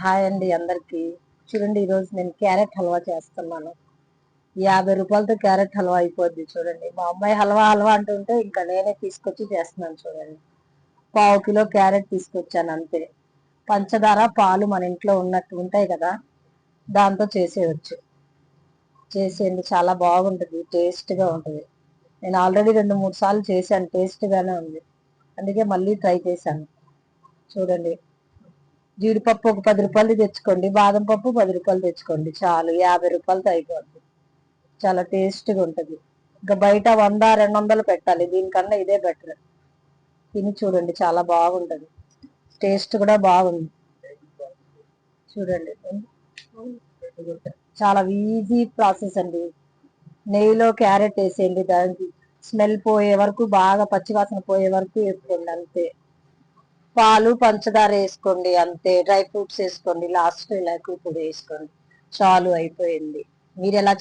Hi అండి అందరికి. చూడండి, ఈరోజు నేను క్యారెట్ హల్వా చేస్తున్నాను. 50 రూపాయలతో క్యారెట్ హల్వా అయిపోద్ది. చూడండి, మా అమ్మాయి హల్వా హల్వా అంటుంటే ఇంకా నేనే తీసుకొచ్చి చేస్తున్నాను. చూడండి, 1/4 కిలో క్యారెట్ తీసుకొచ్చాను అంతే. పంచదార, పాలు మన ఇంట్లో ఉన్నట్టు ఉంటాయి కదా, దాంతో చేసేయచ్చు. చేసేయండి, చాలా బాగుంటుంది, టేస్ట్గా ఉంటుంది. నేను ఆల్రెడీ 2-3 సార్లు చేశాను, టేస్ట్గానే ఉంది, అందుకే మళ్ళీ ట్రై చేశాను. చూడండి, జీడిపప్పు ఒక 10 రూపాయలు తెచ్చుకోండి, బాదం పప్పు 10 రూపాయలు తెచ్చుకోండి, చాలు. 50 రూపాయలతో అయిపోద్ది, చాలా టేస్ట్గా ఉంటుంది. ఇంకా బయట 100-200 పెట్టాలి, దీనికన్నా ఇదే బెటర్. తిని చూడండి, చాలా బాగుంటుంది, టేస్ట్ కూడా బాగుంది. చూడండి, చాలా ఈజీ ప్రాసెస్ అండి. నెయ్యిలో క్యారెట్ వేసేయండి, దానికి స్మెల్ పోయే వరకు, బాగా పచ్చివాసన పోయే వరకు వేసుకోండి అంతే. పాలు, పంచదార వేసుకోండి అంతే. డ్రై ఫ్రూట్స్ వేసుకోండి, లాస్ట్ ఇలాచి పొడి వేసుకోండి, చాలు, అయిపోయింది. మీరు ఎలా